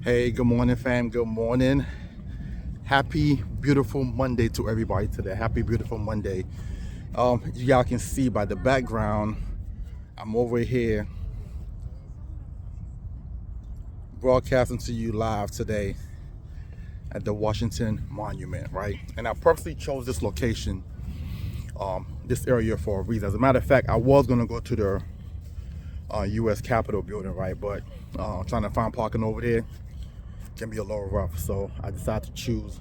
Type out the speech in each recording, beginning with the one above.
Hey, good morning, fam. Good morning. Happy, beautiful Monday to everybody today. Happy, beautiful Monday. Y'all can see by the background, I'm over here broadcasting to you live today at the Washington Monument, right? And I purposely chose this location, this area for a reason. As a matter of fact, I was gonna go to the U.S. Capitol building, right? But trying to find parking over there can be a little rough. So I decided to choose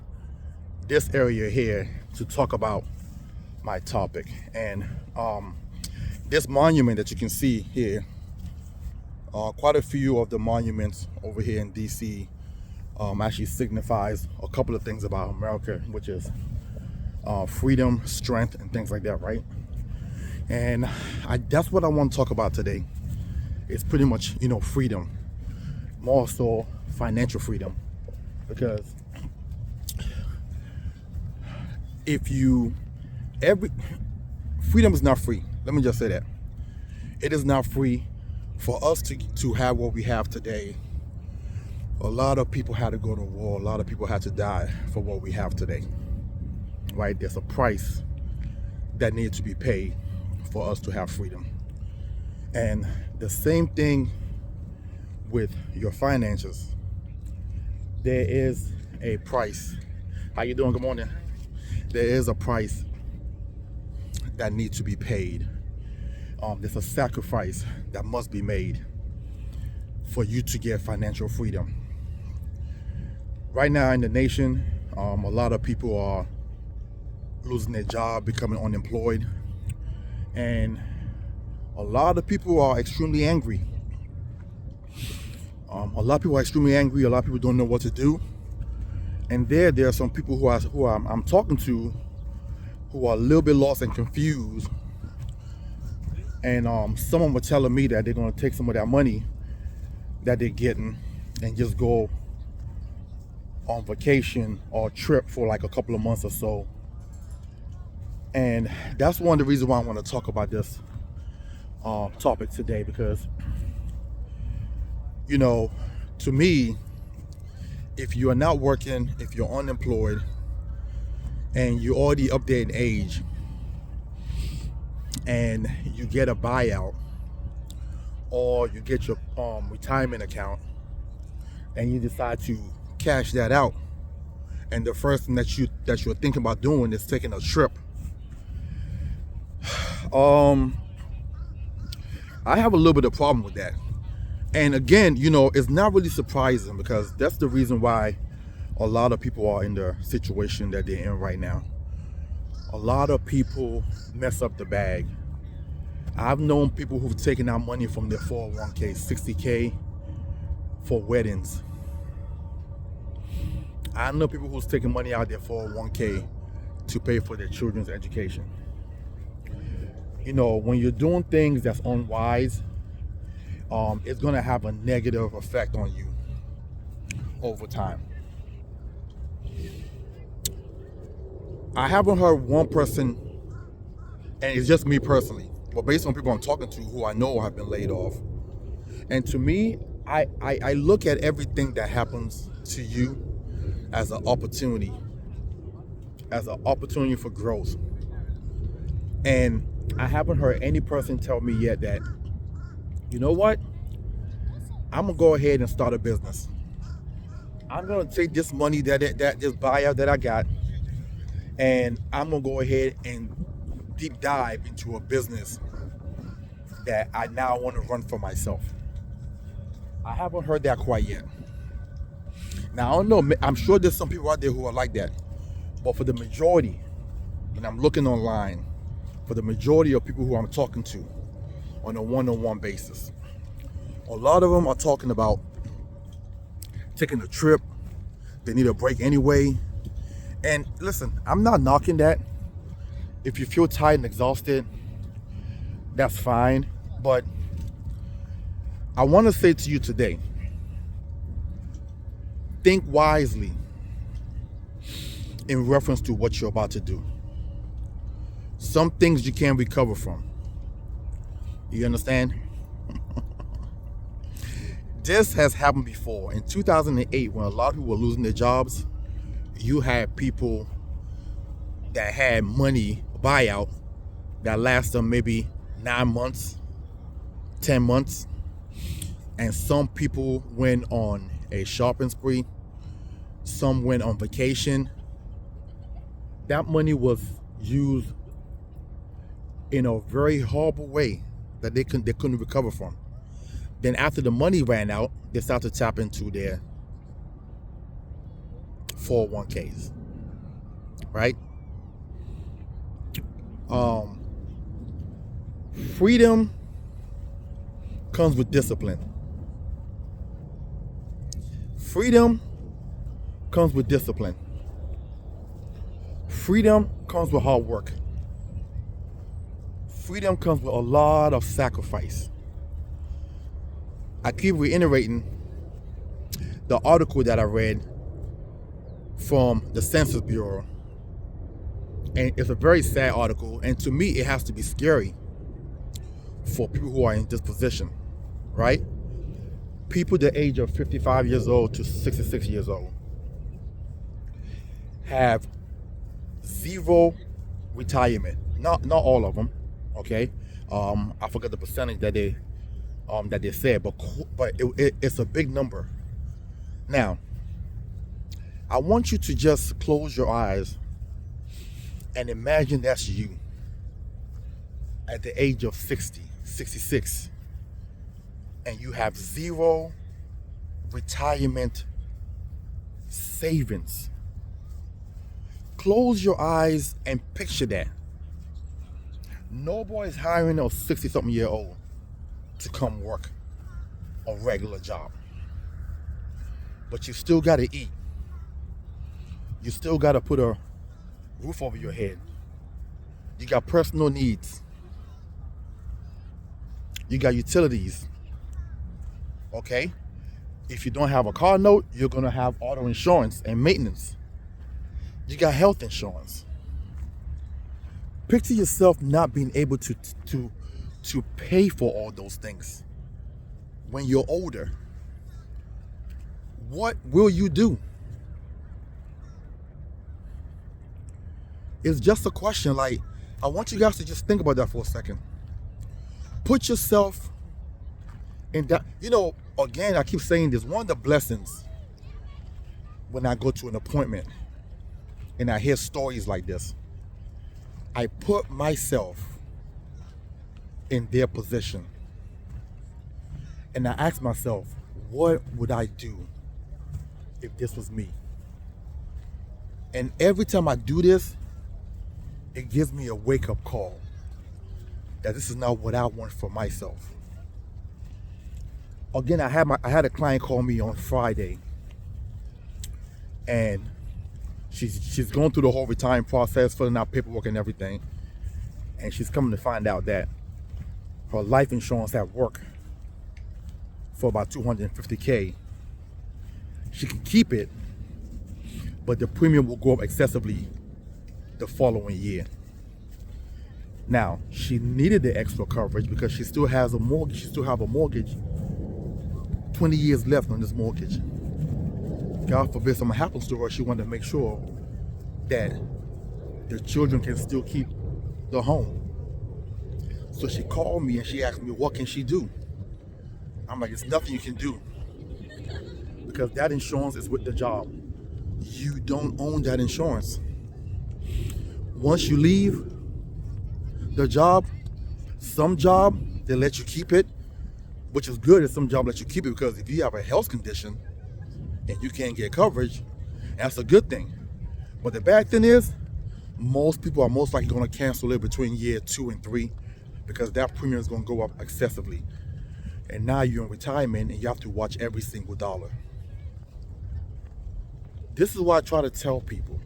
this area here to talk about my topic. And this monument that you can see here, quite a few of the monuments over here in DC actually signifies a couple of things about America, which is freedom, strength, and things like that, right? And that's what I want to talk about today. It's pretty much, freedom, more so financial freedom, because every freedom is not free. Let me just say that it is not free. For us to have what we have today, a lot of people had to go to war. A lot of people had to die for what we have today, right? There's a price that needs to be paid for us to have freedom. And the same thing with your finances. There is a price. How you doing? Good morning. There is a price that needs to be paid. There's a sacrifice that must be made for you to get financial freedom. Right now in the nation, a lot of people are losing their job, becoming unemployed, and a lot of people are extremely angry. A lot of people are extremely angry. A lot of people don't know what to do. And there are some people who I'm talking to who are a little bit lost and confused. And someone was telling me that they're going to take some of that money that they're getting and just go on vacation or trip for like a couple of months or so. And that's one of the reasons why I want to talk about this topic today, because, to me, if you are not working, if you're unemployed, and you're already up there in age, and you get a buyout, or you get your retirement account, and you decide to cash that out, and the first thing that you're thinking about doing is taking a trip. I have a little bit of problem with that. And again, it's not really surprising, because that's the reason why a lot of people are in the situation that they're in right now. A lot of people mess up the bag. I've known people who've taken out money from their 401k, 60K, for weddings. I know people who's taking money out of their 401k to pay for their children's education. When you're doing things that's unwise, it's going to have a negative effect on you over time. I haven't heard one person, and it's just me personally, but based on people I'm talking to who I know have been laid off. And to me, I look at everything that happens to you as an opportunity for growth. And I haven't heard any person tell me yet that, you know what, I'm gonna go ahead and start a business. I'm gonna take this money that this buyout that I got, and I'm gonna go ahead and deep dive into a business that I now want to run for myself. I haven't heard that quite yet. Now, I don't know, I'm sure there's some people out there who are like that, but for the majority, and I'm looking online, for the majority of people who I'm talking to on a one-on-one basis, a lot of them are talking about taking a trip. They need a break anyway. And listen, I'm not knocking that. If you feel tired and exhausted, that's fine. But I want to say to you today, think wisely in reference to what you're about to do. Some things you can't recover from. You understand? This has happened before. In 2008, when a lot of people were losing their jobs, you had people that had money buyout that lasted maybe 9 months, 10 months. And some people went on a shopping spree. Some went on vacation. That money was used in a very horrible way that they couldn't recover from. Then after the money ran out, they started to tap into their 401ks, right? Freedom comes with discipline. Freedom comes with discipline. Freedom comes with hard work. Freedom comes with a lot of sacrifice. I keep reiterating the article that I read from the Census Bureau. And it's a very sad article. And to me, it has to be scary for people who are in this position, right? People the age of 55 years old to 66 years old have zero retirement. Not all of them, okay? I forgot the percentage that they said, but it's a big number. Now, I want you to just close your eyes and imagine that's you at the age of 60, 66, and you have zero retirement savings. Close your eyes and picture that. Nobody's hiring a 60-something year old to come work a regular job. But you still got to eat. You still got to put a roof over your head. You got personal needs. You got utilities. Okay? If you don't have a car note, you're going to have auto insurance and maintenance. You got health insurance. Picture yourself not being able to pay for all those things when you're older. What will you do? It's just a question. Like, I want you guys to just think about that for a second. Put yourself in that. You know, again, I keep saying this. One of the blessings when I go to an appointment and I hear stories like this, I put myself in their position and I ask myself, what would I do if this was me? And every time I do this, it gives me a wake-up call that this is not what I want for myself. Again, I had a client call me on Friday, and she's going through the whole retirement process, filling out paperwork and everything, and she's coming to find out that her life insurance at work for about $250K. She can keep it, but the premium will go up excessively the following year. Now, she needed the extra coverage because she still has a mortgage. She still have a mortgage, 20 years left on this mortgage. God forbid something happens to her, she wanted to make sure that the children can still keep the home. So she called me and she asked me, what can she do? I'm like, it's nothing you can do, because that insurance is with the job. You don't own that insurance. Once you leave the job, some job, they let you keep it, which is good, and some job let you keep it, because if you have a health condition and you can't get coverage, that's a good thing. But the bad thing is, most people are most likely going to cancel it between year 2 and 3, because that premium is going to go up excessively. And now you're in retirement and you have to watch every single dollar. This is what I try to tell people.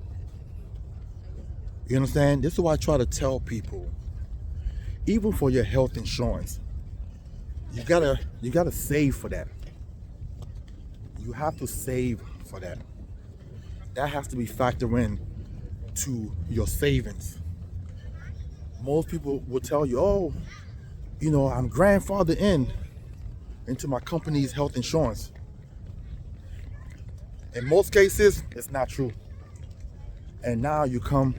You understand? This is why I try to tell people, even for your health insurance, you gotta save for that. You have to save for that. That has to be factored in to your savings. Most people will tell you, oh, you know, I'm grandfathered in. into my company's health insurance. In most cases, it's not true. And now you come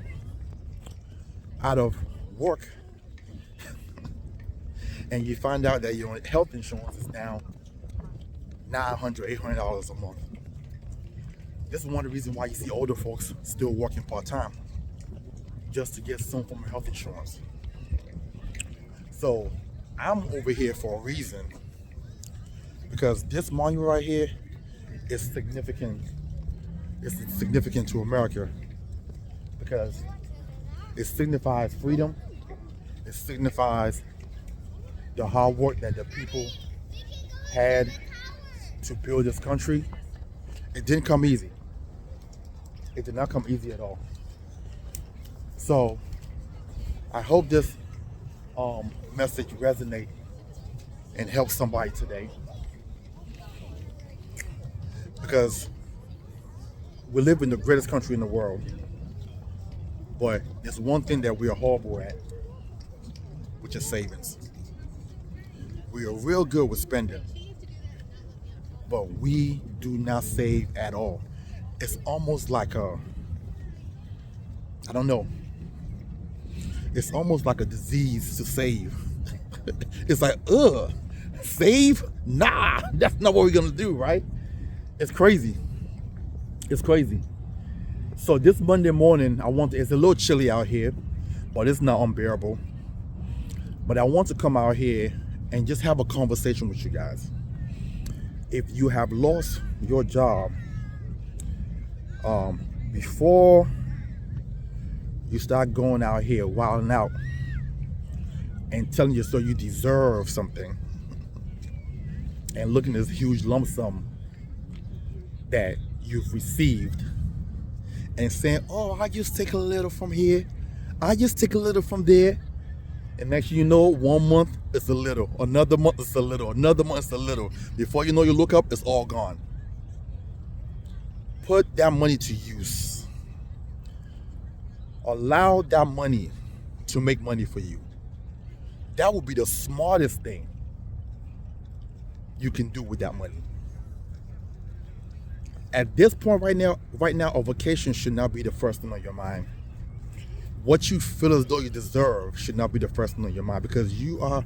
out of work and you find out that your health insurance is now $900, $800 a month. This is one of the reasons why you see older folks still working part-time, just to get some form of health insurance. So I'm over here for a reason, because this monument right here is significant. It's significant to America because it signifies freedom. It signifies the hard work that the people had to build this country. It didn't come easy. It did not come easy at all. So I hope this message resonate and help somebody today, because we live in the greatest country in the world, but there's one thing that we are horrible at, which is savings. We are real good with spending, but we do not save at all. It's almost like I don't know. It's almost like a disease to save. It's like, save? Nah, that's not what we're gonna do, right? It's crazy. It's crazy. So this Monday morning, it's a little chilly out here, but it's not unbearable. But I want to come out here and just have a conversation with you guys. If you have lost your job, before you start going out here wilding out and telling yourself you deserve something and looking at this huge lump sum that you've received and saying, oh, I just take a little from here, I just take a little from there, and next thing you know, 1 month it's a little, another month it's a little, another month it's a little. Before you know, you look up, it's all gone. Put that money to use. Allow that money to make money for you. That would be the smartest thing you can do with that money. At this point right now, a vacation should not be the first thing on your mind. What you feel as though you deserve should not be the first thing on your mind, because you are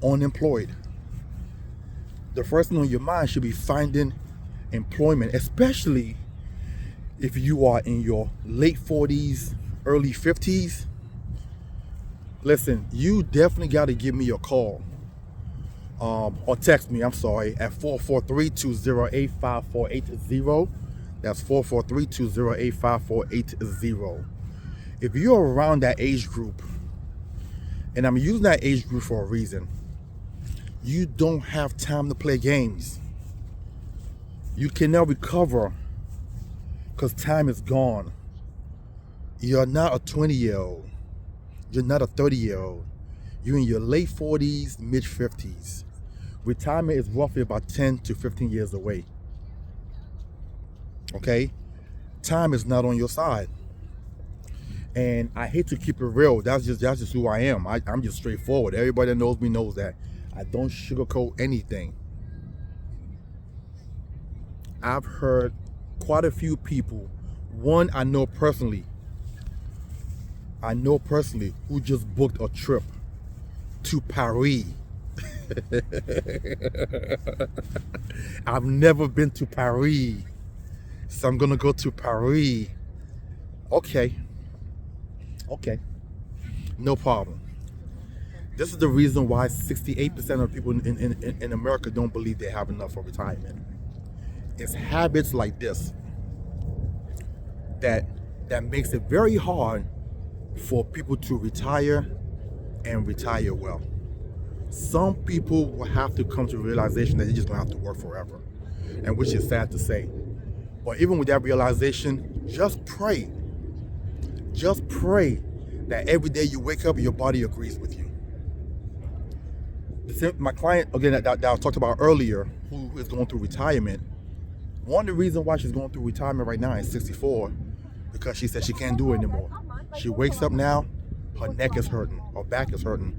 unemployed. The first thing on your mind should be finding employment, especially if you are in your late 40s, early 50s. Listen, you definitely got to give me a call or text me, at 443-208-5480. That's 443-208-5480. If you're around that age group, and I'm using that age group for a reason, you don't have time to play games. You cannot recover because time is gone. You're not a 20-year-old. You're not a 30-year-old. You're in your late 40s, mid 50s. Retirement is roughly about 10 to 15 years away. Okay? Time is not on your side. And I hate to keep it real. That's just who I am. I'm just straightforward. Everybody that knows me knows that. I don't sugarcoat anything. I've heard quite a few people. One I know personally who just booked a trip to Paris. I've never been to Paris, so I'm gonna go to Paris. Okay, no problem. This is the reason why 68% of people in America don't believe they have enough for retirement. It's habits like this that makes it very hard for people to retire and retire well. Some people will have to come to the realization that they're just gonna have to work forever, and which is sad to say. But even with that realization, just pray. Just pray that every day you wake up, your body agrees with you. My client, again, that I talked about earlier, who is going through retirement, one of the reasons why she's going through retirement right now at 64, because she said she can't do it anymore. She wakes up now, her neck is hurting, her back is hurting,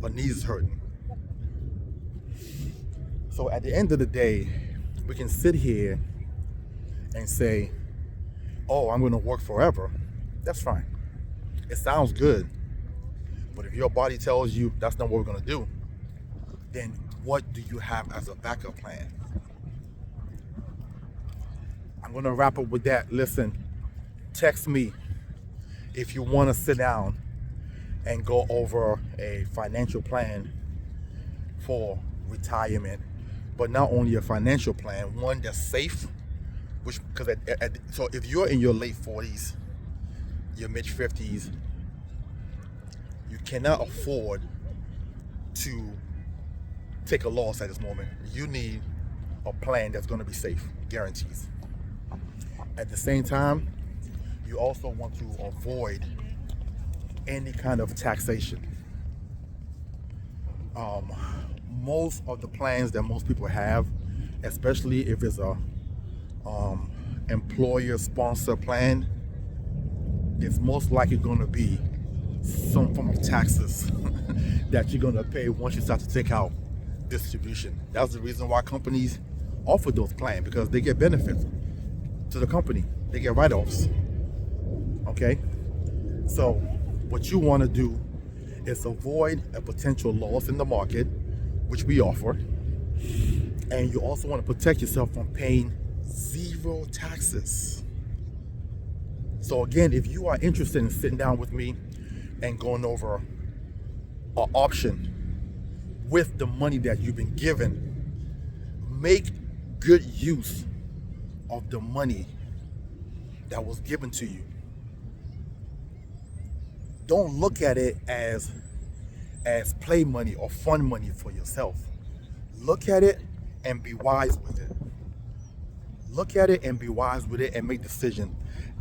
her knees is hurting. So at the end of the day, we can sit here and say, oh, I'm going to work forever. That's fine. It sounds good. But if your body tells you that's not what we're going to do, then what do you have as a backup plan? I'm going to wrap up with that. Listen, text me if you want to sit down and go over a financial plan for retirement, but not only a financial plan, one that's safe, which because so if you're in your late 40s, your mid 50s, you cannot afford to take a loss at this moment. You need a plan that's going to be safe, guarantees. At the same time, you also want to avoid any kind of taxation. Most of the plans that most people have, especially if it's a employer sponsor plan, it's most likely going to be some form of taxes that you're going to pay once you start to take out distribution. That's the reason why companies offer those plans, because they get benefits to the company. They get write-offs. Okay? So what you want to do is avoid a potential loss in the market, which we offer. And you also want to protect yourself from paying zero taxes. So again, if you are interested in sitting down with me and going over an option with the money that you've been given, make good use of the money that was given to you. Don't look at it as play money or fun money for yourself. Look at it and be wise with it. Look at it and be wise with it and make decisions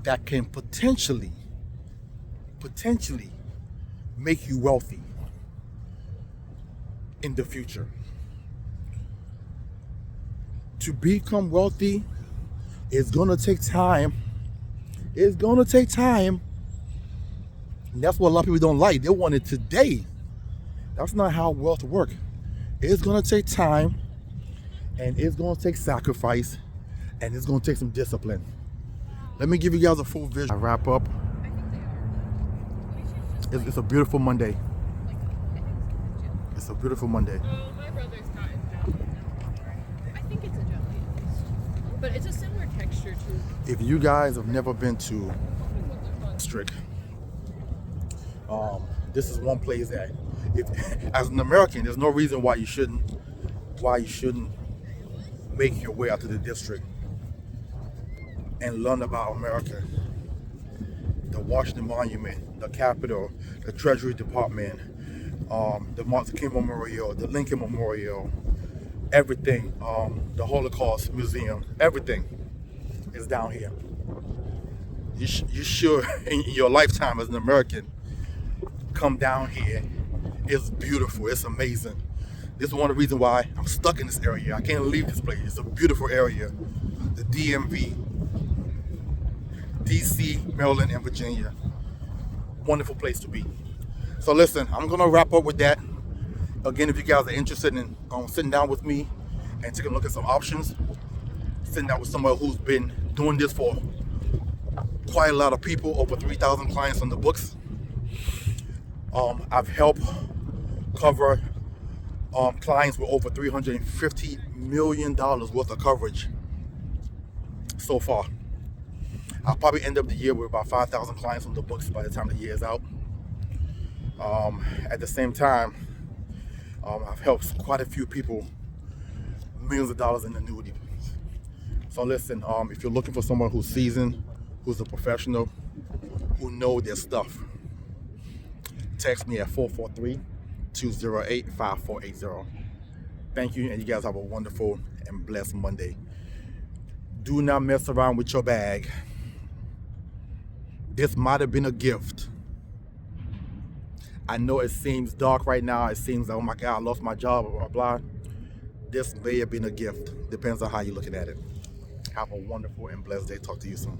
that can potentially make you wealthy in the future. To become wealthy is gonna take time. It's gonna take time. And that's what a lot of people don't like. They want it today. That's not how wealth works. It's gonna take time, and it's gonna take sacrifice, and it's gonna take some discipline. Let me give you guys a full vision. I wrap up. It's a beautiful Monday. It's a beautiful Monday. Oh, my brother's got it jelly. I think it's a jelly, but it's a similar texture to. If you guys have never been to District, this is one place that, if as an American, there's no reason why you shouldn't make your way out to the District and learn about America. The Washington Monument, the Capitol, the Treasury Department, the Martin Luther King Memorial, the Lincoln Memorial, everything, the Holocaust Museum, everything is down here. You should, in your lifetime as an American, come down here. It's beautiful. It's amazing. This is one of the reasons why I'm stuck in this area. I can't leave this place. It's a beautiful area. The DMV, DC, Maryland, and Virginia. Wonderful place to be. So listen, I'm gonna wrap up with that. Again, if you guys are interested in sitting down with me and taking a look at some options, sitting down with somebody who's been doing this for quite a lot of people, over 3,000 clients on the books. I've helped cover clients with over $350 million worth of coverage so far. I'll probably end up the year with about 5,000 clients on the books by the time the year is out. At the same time, I've helped quite a few people millions of dollars in annuity. So listen, if you're looking for someone who's seasoned, who's a professional, who know their stuff, text me at 443-208-5480. Thank you, and you guys have a wonderful and blessed Monday. Do not mess around with your bag. This might have been a gift. I know it seems dark right now. It seems like, oh my God, I lost my job, blah, blah, blah. This may have been a gift. Depends on how you're looking at it. Have a wonderful and blessed day. Talk to you soon.